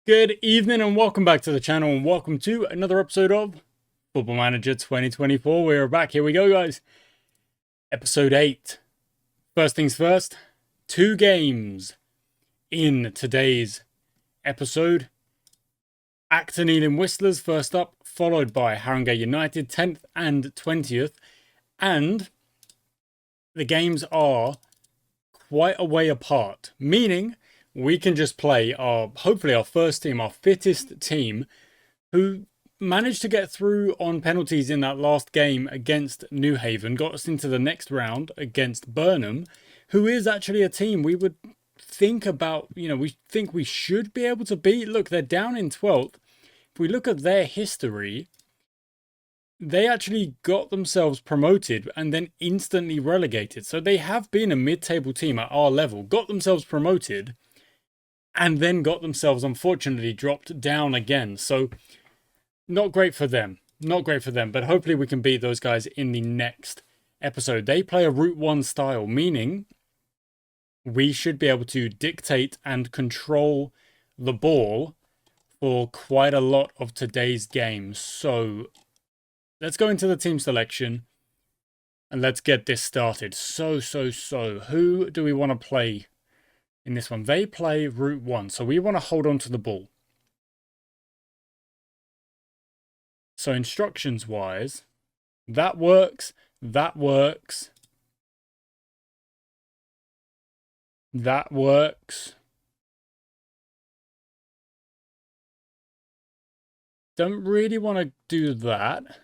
Good evening and welcome back to the channel and welcome to another episode of Football Manager 2024. We're back. Here we go, guys. Episode 8. First things first, 2 games in today's episode. Acton Ealing Whistlers first up, followed by Harringay United 10th and 20th. And the games are quite a way apart, meaning we can just play hopefully our first team, our fittest team, who managed to get through on penalties in that last game against New Haven, got us into the next round against Burnham, who is actually a team we would think about, we think we should be able to beat. Look, they're down in 12th. If we look at their history, they actually got themselves promoted and then instantly relegated. So they have been a mid-table team at our level, got themselves promoted, and then got themselves, unfortunately, dropped down again. So, not great for them. Not great for them. But hopefully we can beat those guys in the next episode. They play a Route 1 style, meaning we should be able to dictate and control the ball for quite a lot of today's games. So, let's go into the team selection and let's get this started. So, who do we want to play in this one? They play Route 1, so we want to hold on to the ball. So instructions-wise, that works, that works, that works. Don't really want to do that.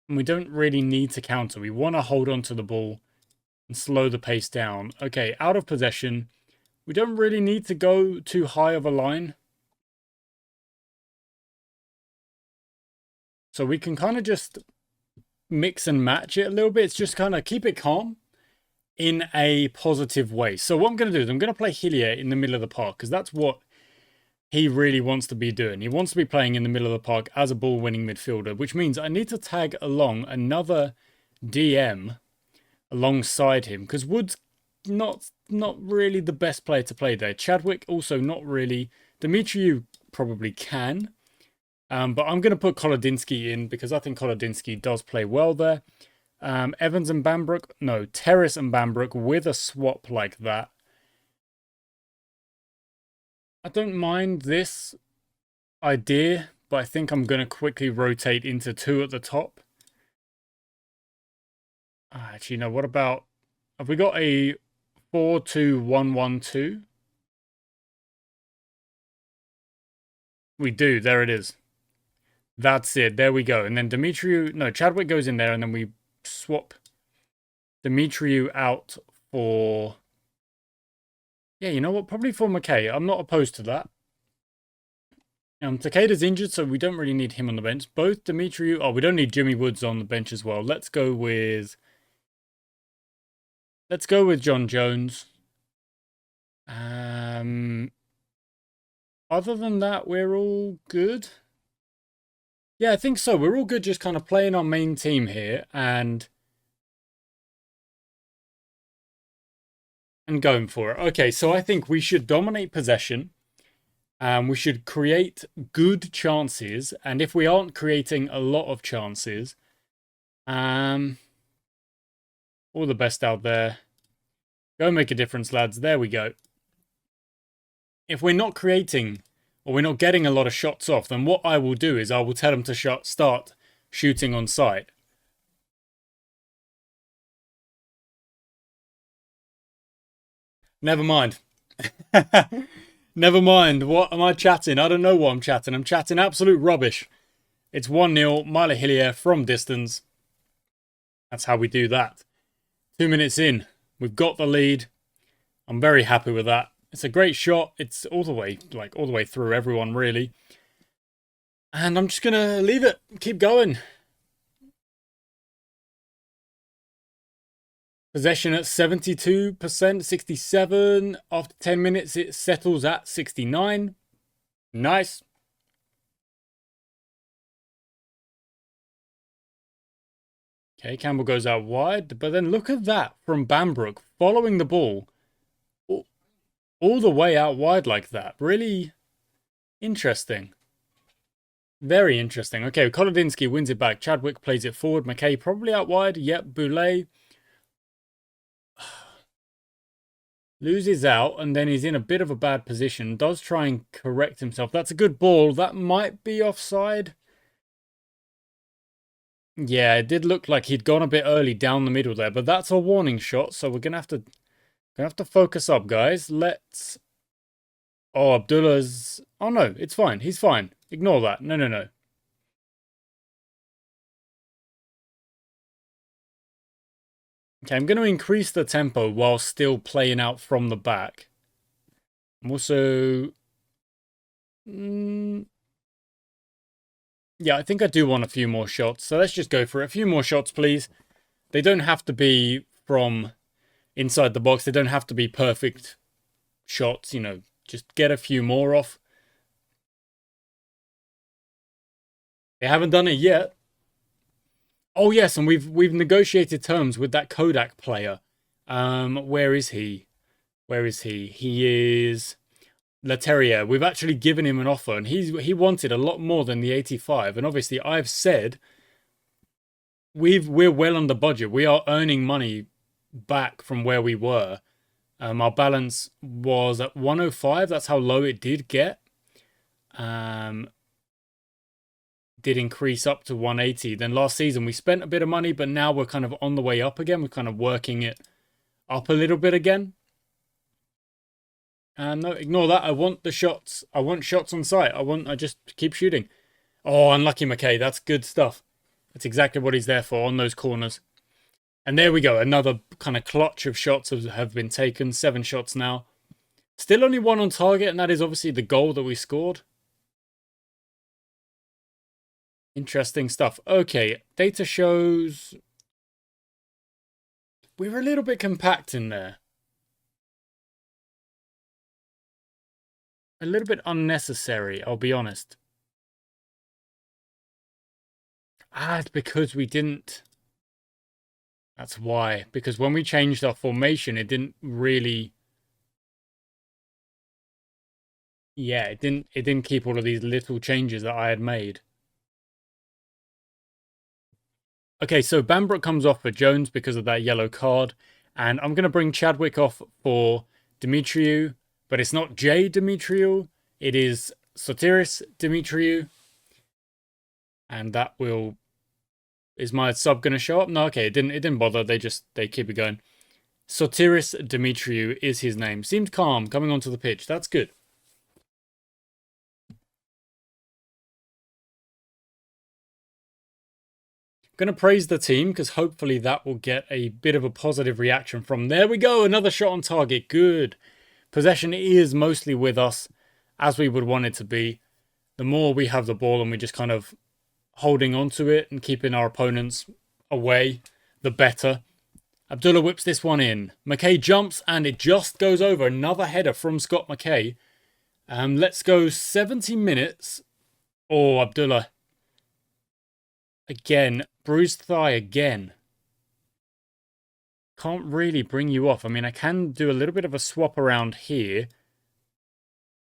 And we don't really need to counter. We want to hold on to the ball and slow the pace down. Okay, out of possession. We don't really need to go too high of a line. So we can kind of just mix and match it a little bit. It's just kind of keep it calm in a positive way. So what I'm going to do is I'm going to play Hillier in the middle of the park because that's what he really wants to be doing. He wants to be playing in the middle of the park as a ball-winning midfielder, which means I need to tag along another DM alongside him, because Wood's not really the best player to play there. Chadwick also not really. Dimitriou probably can. But I'm going to put Kolodinsky in because I think Kolodinsky does play well there. Evans and Bambrook. No, Terrace and Bambrook with a swap like that. I don't mind this idea, but I think I'm going to quickly rotate into 2 at the top. Actually, no, what about... Have we got a 4-2-1-1-2? We do, there it is. That's it, there we go. And then Dimitriou... No, Chadwick goes in there and then we swap Dimitriou out for... Yeah, you know what? Probably for McKay. I'm not opposed to that. Takeda's injured, so we don't really need him on the bench. Both Dimitriou... Oh, we don't need Jimmy Woods on the bench as well. Let's go with John Jones. Other than that, we're all good. Yeah, I think so. We're all good just kind of playing our main team here and going for it. Okay, so I think we should dominate possession. We should create good chances. And if we aren't creating a lot of chances, all the best out there. Go make a difference, lads. There we go. If we're not creating or we're not getting a lot of shots off, then what I will do is I will tell them to start shooting on sight. Never mind. Never mind. What am I chatting? I don't know what I'm chatting. I'm chatting absolute rubbish. It's 1-0. Milo Hillier from distance. That's how we do that. 2 minutes in. We've got the lead. I'm very happy with that. It's a great shot. It's all the way through everyone, really. And I'm just going to leave it. Keep going. Possession at 72%, 67. After 10 minutes, it settles at 69. Nice. Okay, Campbell goes out wide. But then look at that from Bambrook following the ball all the way out wide like that. Really interesting. Very interesting. Okay, Kolodinsky wins it back. Chadwick plays it forward. McKay probably out wide. Yep, Boulay loses out, and then he's in a bit of a bad position. Does try and correct himself. That's a good ball. That might be offside. Yeah, it did look like he'd gone a bit early down the middle there, but that's a warning shot, so we're gonna have to focus up, guys. Let's. Oh, Abdullah's. Oh no, it's fine. He's fine. Ignore that. No, no, no. Okay, I'm going to increase the tempo while still playing out from the back. I'm also... yeah, I think I do want a few more shots. So let's just go for it. A few more shots, please. They don't have to be from inside the box. They don't have to be perfect shots, you know. Just get a few more off. They haven't done it yet. Oh yes, and we've negotiated terms with that Kodak player. Where is he? Where is he? He is TERRIER. We've actually given him an offer, and he wanted a lot more than the 85. And obviously, I've said we're well under budget. We are earning money back from where we were. Our balance was at 105. That's how low it did get. Did increase up to 180. Then last season we spent a bit of money, but now we're kind of on the way up again. We're kind of working it up a little bit again. No, ignore that. I want the shots. I want shots on sight. I just keep shooting. Oh, unlucky McKay. That's good stuff. That's exactly what he's there for on those corners. And there we go. Another kind of clutch of shots have been taken. 7 shots now. Still only 1 on target, and that is obviously the goal that we scored. Interesting stuff. Okay, data shows we're a little bit compact in there. A little bit unnecessary, I'll be honest. It's because we didn't... That's why. Because when we changed our formation, it didn't really... Yeah, it didn't keep all of these little changes that I had made. Okay, so Bambrook comes off for Jones because of that yellow card. And I'm going to bring Chadwick off for Dimitriou. But it's not J Dimitriou. It is Sotiris Dimitriou. And that will... Is my sub going to show up? No, okay, it didn't bother. They keep it going. Sotiris Dimitriou is his name. Seemed calm coming onto the pitch. That's good. Going to praise the team because hopefully that will get a bit of a positive reaction from... There we go, another shot on target. Good. Possession is mostly with us, as we would want it to be. The more we have the ball and we just kind of holding on to it and keeping our opponents away, the better. Abdullah whips this one in. McKay jumps and it just goes over. Another header from Scott McKay. Let's go 70 minutes. Oh, Abdullah. Again, bruised thigh again. Can't really bring you off. I mean, I can do a little bit of a swap around here.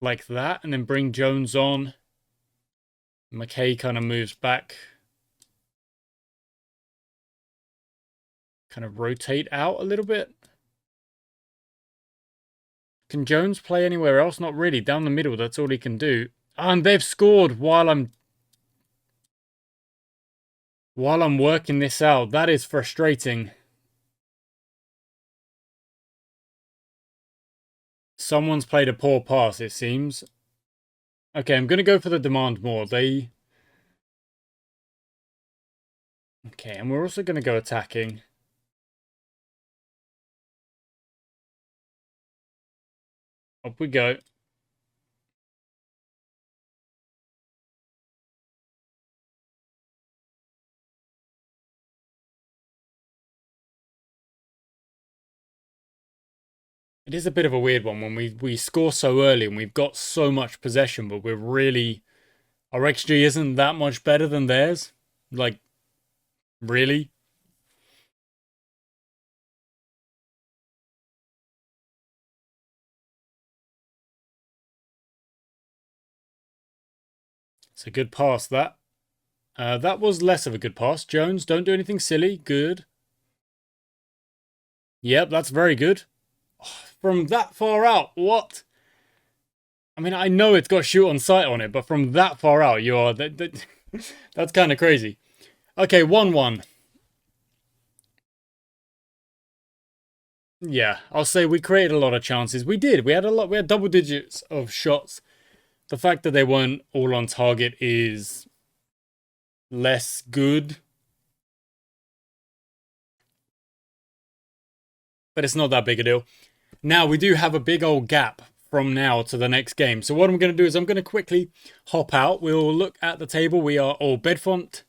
Like that, and then bring Jones on. McKay kind of moves back. Kind of rotate out a little bit. Can Jones play anywhere else? Not really. Down the middle, that's all he can do. And they've scored while I'm working this out. That is frustrating. Someone's played a poor pass, it seems. Okay, I'm going to go for the demand more. Okay, and we're also going to go attacking. Up we go. It is a bit of a weird one when we score so early and we've got so much possession, but we're really... Our XG isn't that much better than theirs. Like, really? It's a good pass, that. That was less of a good pass. Jones, don't do anything silly. Good. Yep, that's very good. From that far out, what? I mean, I know it's got shoot on sight on it, but from that far out, you are... That's kind of crazy. Okay, 1-1. Yeah, I'll say we created a lot of chances. We did. We had a lot. We had double digits of shots. The fact that they weren't all on target is less good. But it's not that big a deal. Now, we do have a big old gap from now to the next game. So what I'm going to do is I'm going to quickly hop out. We'll look at the table. We are all Bedfont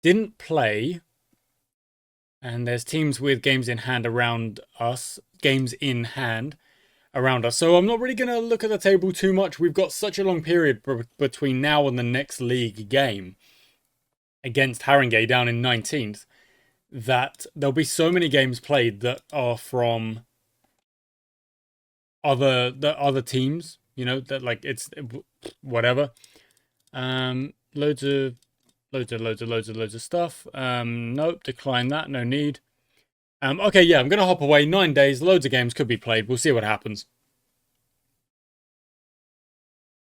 didn't play. And there's teams with games in hand around us. Games in hand around us. So I'm not really going to look at the table too much. We've got such a long period between now and the next league game against Haringey down in 19th that there'll be so many games played that are from other teams, you know, that like it's whatever. Loads of stuff. Nope, decline that, no need. Okay, yeah, I'm gonna hop away. 9 days, loads of games could be played. We'll see what happens.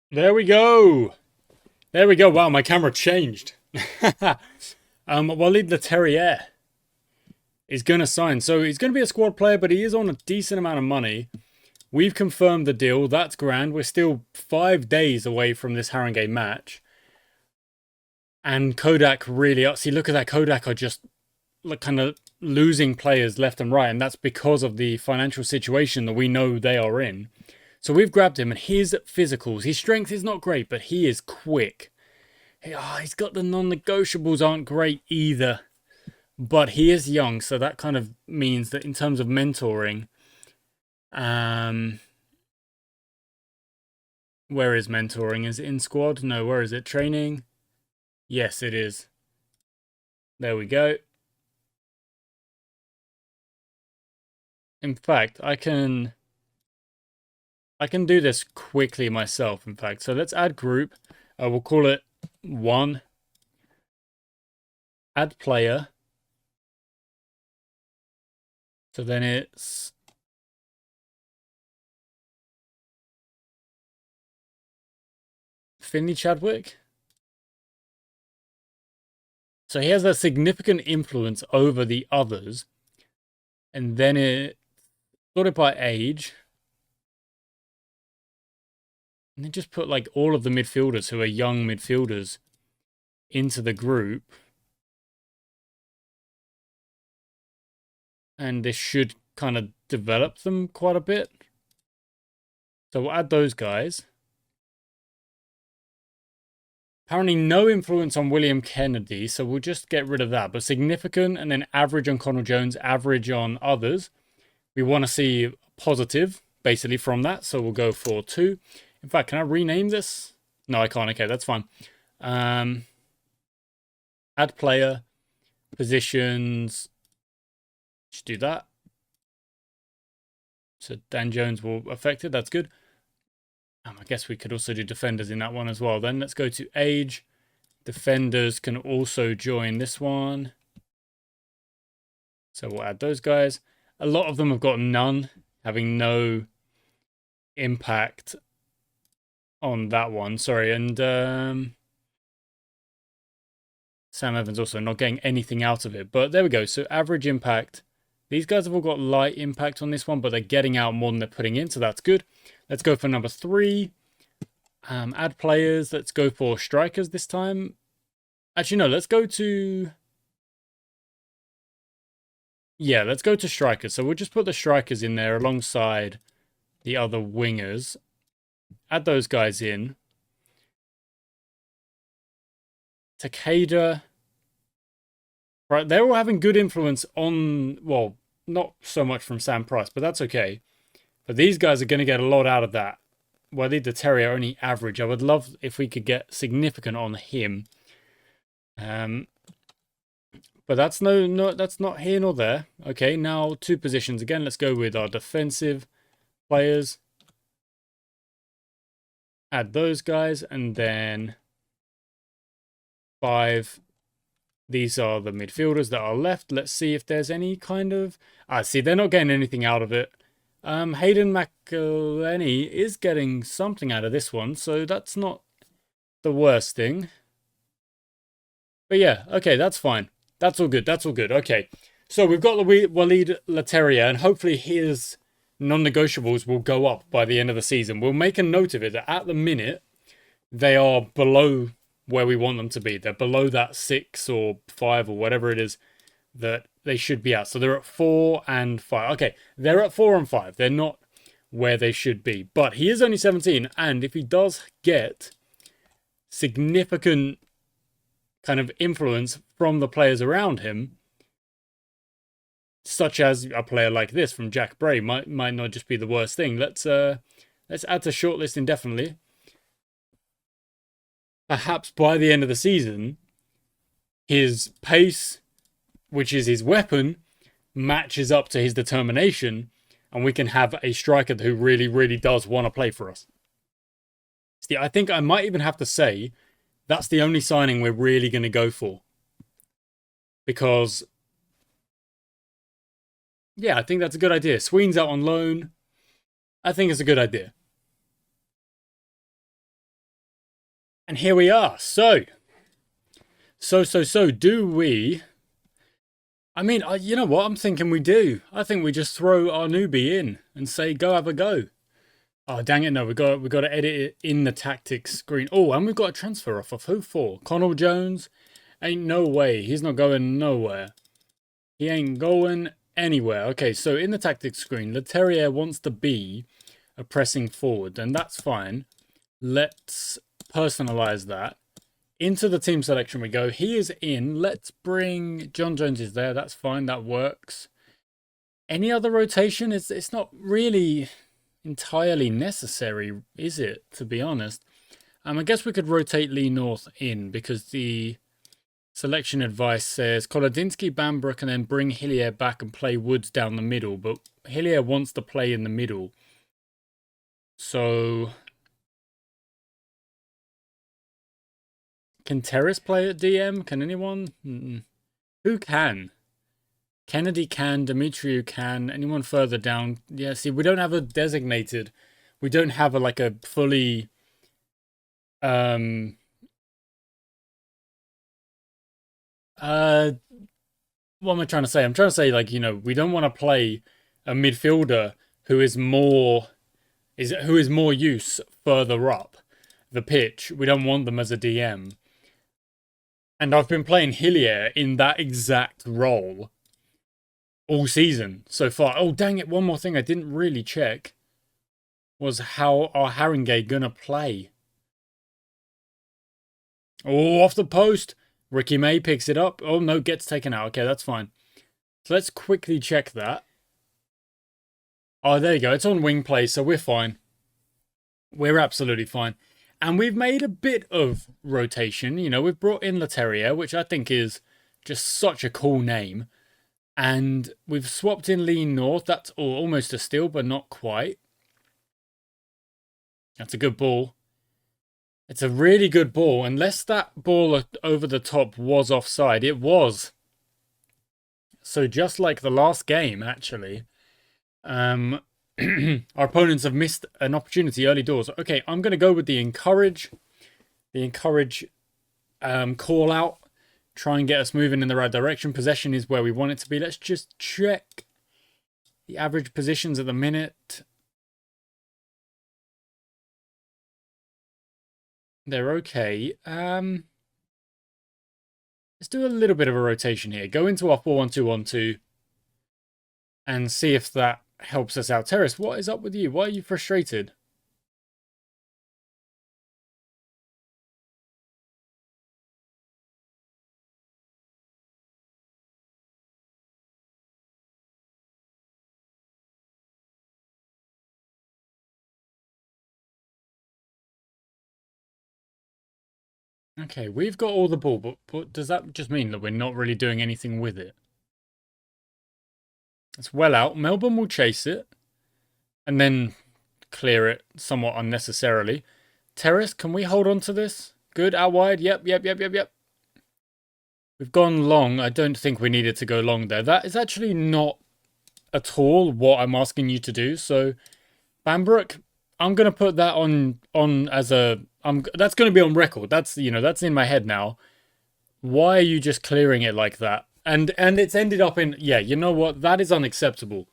There we go. There we go. Wow, my camera changed. Walid the Terrier is gonna sign. So he's gonna be a squad player, but he is on a decent amount of money. We've confirmed the deal. That's grand. We're still 5 days away from this Haringey match. And Kodak really... See, look at that. Kodak are just like kind of losing players left and right. And that's because of the financial situation that we know they are in. So we've grabbed him. And his physicals, his strength is not great, but he is quick. He's got the non-negotiables aren't great either. But he is young. So that kind of means that in terms of mentoring... where is mentoring? Is it in squad? No, where is it? Training? Yes, it is. There we go. In fact, I can do this quickly myself, in fact. So let's add group. We'll call it 1. Add player. So then it's... Finley Chadwick. So he has a significant influence over the others. And then it sorted by age. And then just put like all of the midfielders who are young midfielders into the group. And this should kind of develop them quite a bit. So we'll add those guys. Apparently no influence on William Kennedy, so we'll just get rid of that. But significant, and then average on Connell Jones, average on others. We want to see positive, basically, from that. So we'll go for 2. In fact, can I rename this? No, I can't. Okay, that's fine. Add player, positions. Just do that. So Dan Jones will affect it. That's good. I guess we could also do defenders in that one as well. Then let's go to age. Defenders can also join this one. So we'll add those guys. A lot of them have got none, having no impact on that one. Sorry, and Sam Evans also not getting anything out of it. But there we go. So average impact. These guys have all got light impact on this one, but they're getting out more than they're putting in, so that's good. Let's go for number 3. Add players. Let's go for strikers this time. Actually, no, let's go to... Yeah, let's go to strikers. So we'll just put the strikers in there alongside the other wingers. Add those guys in. Takeda. Right, they're all having good influence on, well, not so much from Sam Price, but that's okay. But these guys are going to get a lot out of that. Well, the Terrier only average. I would love if we could get significant on him. But that's that's not here nor there. Okay, now 2 positions again. Let's go with our defensive players. Add those guys, and then 5. These are the midfielders that are left. Let's see if there's any kind of... see, they're not getting anything out of it. Hayden McElhenney is getting something out of this one, so that's not the worst thing. But yeah, okay, that's fine. That's all good. That's all good. Okay, so we've got Walid TERRIER, and hopefully his non-negotiables will go up by the end of the season. We'll make a note of it that at the minute, they are below where we want them to be. They're below that 6 or 5 or whatever it is that they should be at. So they're at 4 and 5. Okay, they're at 4 and 5. They're not where they should be. But he is only 17, and if he does get significant kind of influence from the players around him, such as a player like this from Jack Bray, might not just be the worst thing. Let's add to shortlist indefinitely. Perhaps by the end of the season, his pace, which is his weapon, matches up to his determination, and we can have a striker who really, really does want to play for us. See, I think I might even have to say that's the only signing we're really going to go for. Because, yeah, I think that's a good idea. Sween's out on loan. I think it's a good idea. And here we are. So do we... I mean, you know what? I'm thinking we do. I think we just throw our newbie in and say, go have a go. Oh, dang it, no. We've got to edit it in the tactics screen. Oh, and we've got a transfer off of who for? Connell Jones? Ain't no way. He's not going nowhere. He ain't going anywhere. Okay, so in the tactics screen, TERRIER wants to be a pressing forward, and that's fine. Let's personalize that. Into the team selection we go. He is in. Let's bring... John Jones is there. That's fine. That works. Any other rotation? It's not really entirely necessary, is it? To be honest. I guess we could rotate GrayWayNorth in because the selection advice says Kolodinsky, Bambrook, and then bring Hillier back and play Woods down the middle. But Hillier wants to play in the middle. So... Can Terrace play at DM? Can anyone? Who can? Kennedy can. Demetriou can. Anyone further down? Yeah, see, we don't have a designated. We don't have like a fully... what am I trying to say? I'm trying to say, like, you know, we don't want to play a midfielder who is more use further up the pitch. We don't want them as a DM. And I've been playing Hillier in that exact role all season so far. Oh, dang it. One more thing I didn't really check was how are Haringey going to play? Oh, off the post. Ricky May picks it up. Oh, no, gets taken out. Okay, that's fine. So let's quickly check that. Oh, there you go. It's on wing play, so we're fine. We're absolutely fine. And we've made a bit of rotation. You know, we've brought in TERRIER, which I think is just such a cool name. And we've swapped in GrayWayNorth. That's almost a steal, but not quite. That's a good ball. It's a really good ball. Unless that ball over the top was offside. It was. So just like the last game, actually. Our opponents have missed an opportunity early doors. Okay, I'm going to go with the encourage. The encourage call out. Try and get us moving in the right direction. Possession is where we want it to be. Let's just check the average positions at the minute. They're okay. Let's do a little bit of a rotation here. Go into our 4-1-2-1-2 and see if that helps us out. Terrace, what is up with you? Why are you frustrated? Okay, we've got all the ball, but does that just mean that we're not really doing anything with it? It's well out. Melbourne will chase it and then clear it somewhat unnecessarily. Terrace, can we hold on to this? Good, out wide. Yep. We've gone long. I don't think we needed to go long there. That is actually not at all what I'm asking you to do. So, Bambrick, I'm gonna put that on as a that's gonna be on record. That's that's in my head now. Why are you just clearing it like that? And it's ended up in yeah, you know what? That is unacceptable.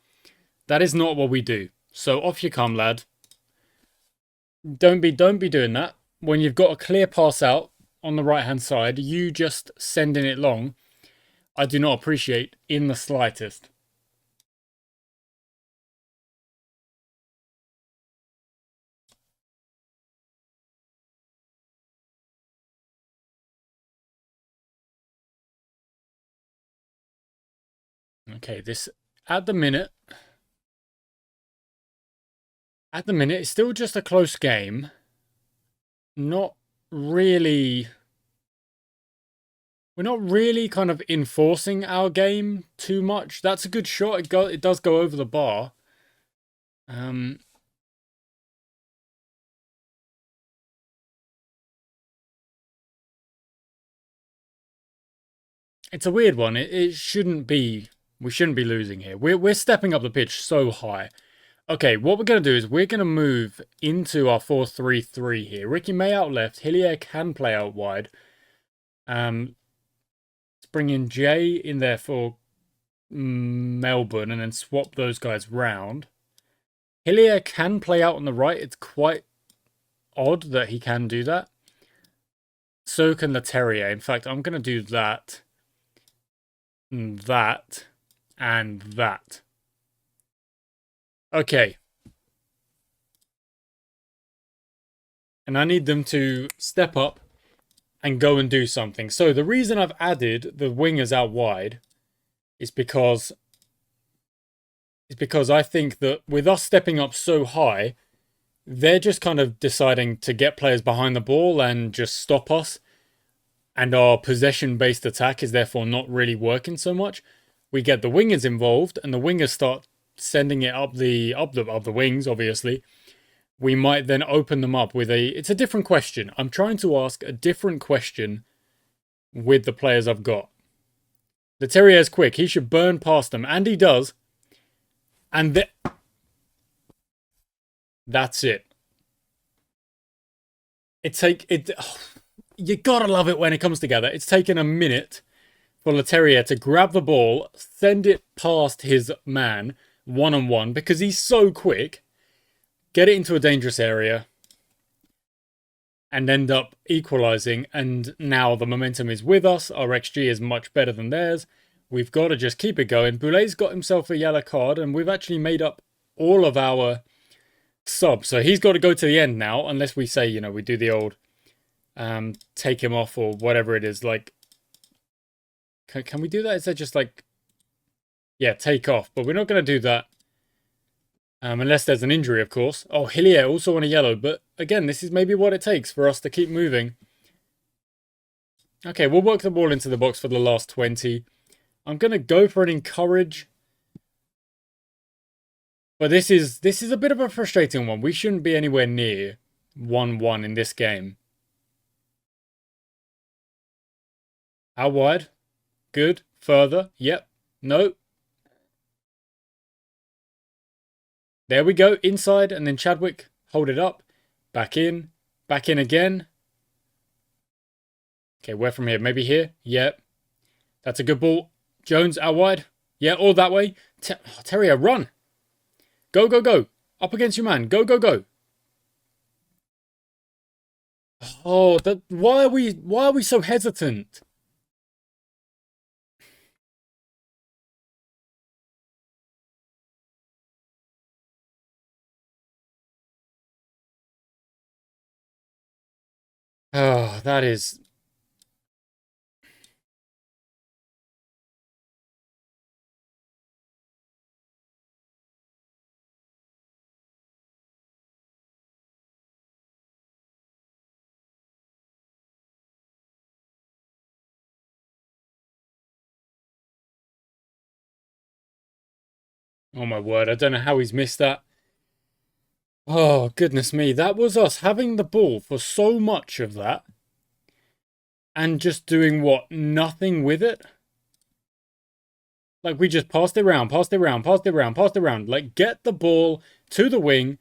That is not what we do. So off you come, lad. Don't be doing that. When you've got a clear pass out on the right hand side, you just sending it long. I do not appreciate in the slightest. Okay, this at the minute it's still just a close game. Not really. We're not really kind of enforcing our game too much. That's a good shot. It does go over the bar. It's a weird one. It shouldn't be. We shouldn't be losing here. We're stepping up the pitch so high. Okay, what we're going to do is we're going to move into our 4-3-3 here. Ricky May out left. Hillier can play out wide. Let's bring in Jay in there for Melbourne and then swap those guys round. Hillier can play out on the right. It's quite odd that he can do that. So can the TERRIER. In fact, I'm going to do that, that, and that. Okay. And I need them to step up and go and do something. So the reason I've added the wingers out wide is because I think that with us stepping up so high, they're just kind of deciding to get players behind the ball and just stop us. And our possession-based attack is therefore not really working so much. We get the wingers involved, and the wingers start sending it up the wings, obviously. We might then open them up with it's a different question. I'm trying to ask a different question with the players I've got. The Terrier's quick. He should burn past them, and he does. And that's it. You gotta love it when it comes together. It's taken a minute for Le Terrier to grab the ball, send it past his man one-on-one because he's so quick, get it into a dangerous area, and end up equalising. And now the momentum is with us. Our XG is much better than theirs. We've got to just keep it going. Boulet's got himself a yellow card, and we've actually made up all of our subs. So he's got to go to the end now, unless we say, we do the old take him off or whatever it is. Like, can we do that? Is that just like, yeah, take off? But we're not going to do that unless there's an injury, of course. Oh, Hillier also on a yellow. But again, this is maybe what it takes for us to keep moving. Okay, we'll work the ball into the box for the last 20. I'm going to go for an encourage. But this is a bit of a frustrating one. We shouldn't be anywhere near 1-1 in this game. How wide? Good. Further. Yep. No. There we go. Inside. And then Chadwick. Hold it up. Back in. Back in again. Okay, where from here? Maybe here? Yep. That's a good ball. Jones out wide. Yeah, all that way. Terrier, run. Go, go, go. Up against your man. Go, go, go. Oh, why are we so hesitant? Oh, that is... Oh my word, I don't know how he's missed that. Oh, goodness me. That was us having the ball for so much of that. and just doing what? Nothing with it? Like, we just passed it around, passed it around, passed it around, passed it around. Like, get the ball to the wing,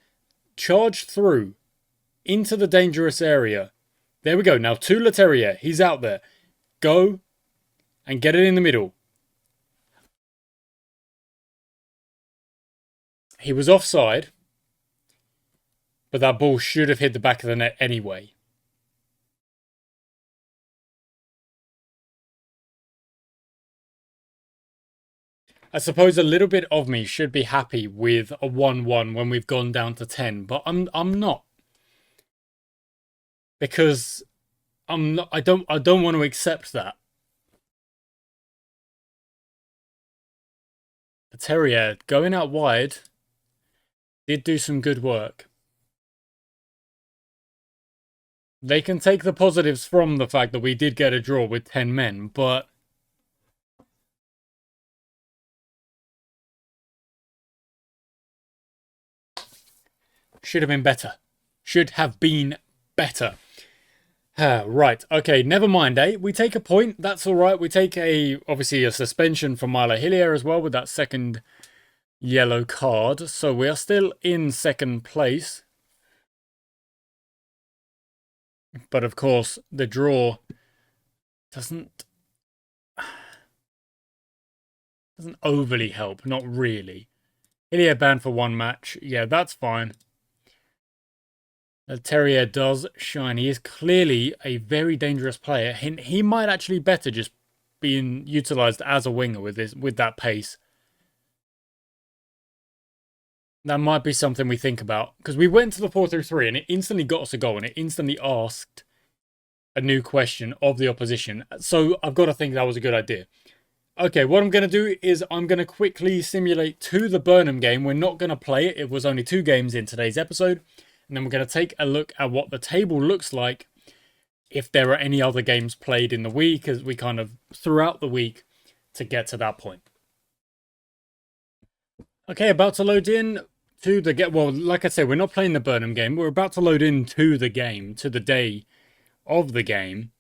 charge through into the dangerous area. There we go. Now to TERRIER. He's out there. Go and get it in the middle. He was offside, but that ball should have hit the back of the net anyway. I suppose a little bit of me should be happy with a 1-1 when we've gone down to 10, but I'm not. Because I don't want to accept that. The TERRIER going out wide did do some good work. They can take the positives from the fact that we did get a draw with 10 men, but should have been better. Should have been better. Right, okay, never mind, eh? We take a point, that's alright. We take obviously a suspension from Milo Hillier as well with that second yellow card. So we are still in second place. But of course, the draw doesn't overly help, not really. Hillier banned for one match. Yeah, that's fine. The TERRIER does shine. He is clearly a very dangerous player. He might actually better just being utilised as a winger with that pace. That might be something we think about. Because we went to the 4-3-3 and it instantly got us a goal. And it instantly asked a new question of the opposition. So I've got to think that was a good idea. Okay, what I'm going to do is I'm going to quickly simulate to the Burnham game. We're not going to play it. It was only 2 games in today's episode. And then we're going to take a look at what the table looks like if there are any other games played in the week as we kind of throughout the week to get to that point. Okay, about to load in to the game. Well, like I said, we're not playing the Burnham game. We're about to load into the game, to the day of the game.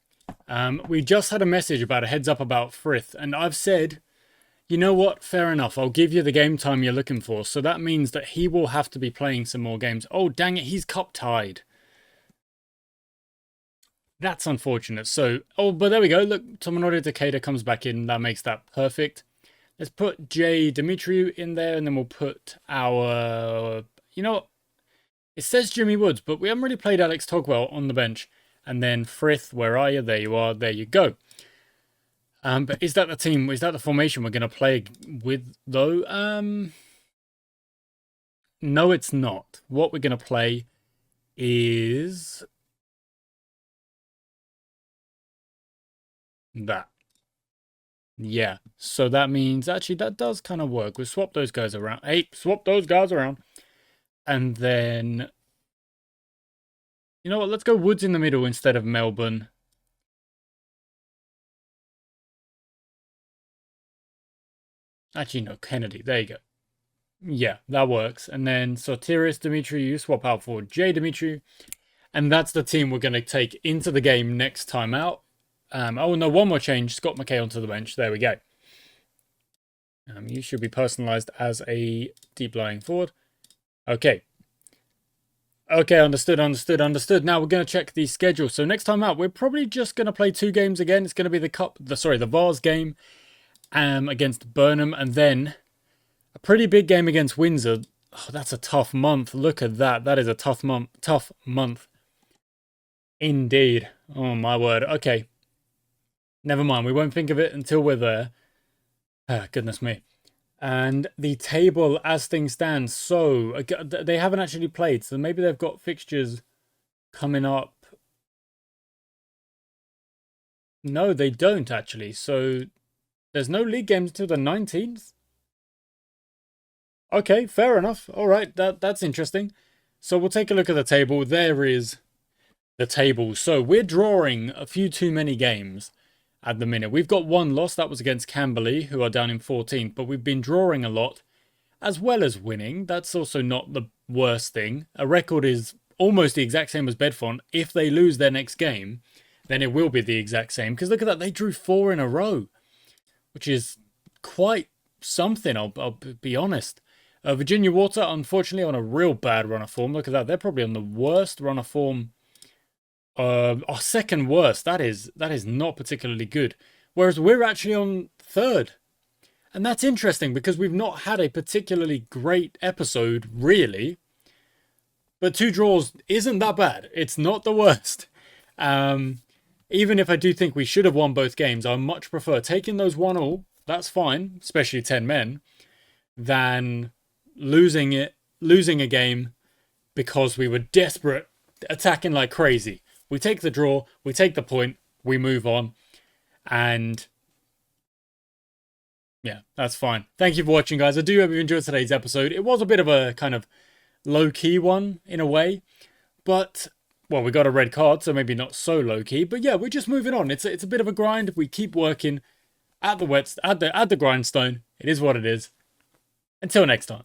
We just had a message about a heads up about Frith, and I've said, you know what, fair enough, I'll give you the game time you're looking for. So that means that he will have to be playing some more games. Oh, dang it, he's cup tied. That's unfortunate. So, oh, but there we go. Look, Tomonori Takeda comes back in. That makes that perfect. Let's put Dimitriou in there, and then we'll put our... You know what? It says Jimmy Woods, but we haven't really played Alex Togwell on the bench. And then Frith, where are you? There you are. There you go. But is that the team? Is that the formation we're going to play with, though? No, it's not. What we're going to play is that. Yeah. So that means, actually, that does kind of work. We'll swap those guys around. Hey, swap those guys around. And then... You know what? Let's go Woods in the middle instead of Melbourne. Actually, no, Kennedy. There you go. Yeah, that works. And then Sotiris Dimitriou, you swap out for Dimitriou. And that's the team we're going to take into the game next time out. Oh, no, one more change. Scott McKay onto the bench. There we go. You should be personalised as a deep-lying forward. Okay. Okay, understood. Now we're going to check the schedule. So next time out, we're probably just going to play 2 games again. It's going to be the Vars game against Burnham, and then a pretty big game against Windsor. Oh, that's a tough month. Look at that. That is a tough month. Indeed. Oh, my word. Okay. Never mind. We won't think of it until we're there. Goodness me. And the table as things stand. So, they haven't actually played. So maybe they've got fixtures coming up. No, they don't actually. So, there's no league games until the 19th. Okay, fair enough. All right, that's interesting. So we'll take a look at the table. There is the table. So we're drawing a few too many games at the minute. We've got 1 loss. That was against Camberley, who are down in 14th. But we've been drawing a lot, as well as winning. That's also not the worst thing. A record is almost the exact same as Bedfont if they lose their next game. then it will be the exact same. Because look at that, they drew 4 in a row, which is quite something, I'll be honest. Virginia Water, unfortunately, on a real bad run of form. Look at that, they're probably on the worst run of form. Second worst. That is not particularly good. Whereas we're actually on third. And that's interesting because we've not had a particularly great episode, really. But 2 draws isn't that bad. It's not the worst. Even if I do think we should have won both games, I much prefer taking those 1-1, that's fine, especially 10 men, than losing a game because we were desperate, attacking like crazy. We take the draw, we take the point, we move on, and yeah, that's fine. Thank you for watching, guys. I do hope you enjoyed today's episode. It was a bit of a kind of low-key one in a way, but well, we got a red card, so maybe not so low-key, but yeah, we're just moving on. It's a bit of a grind. We keep working at the grindstone. It is what it is. Until next time.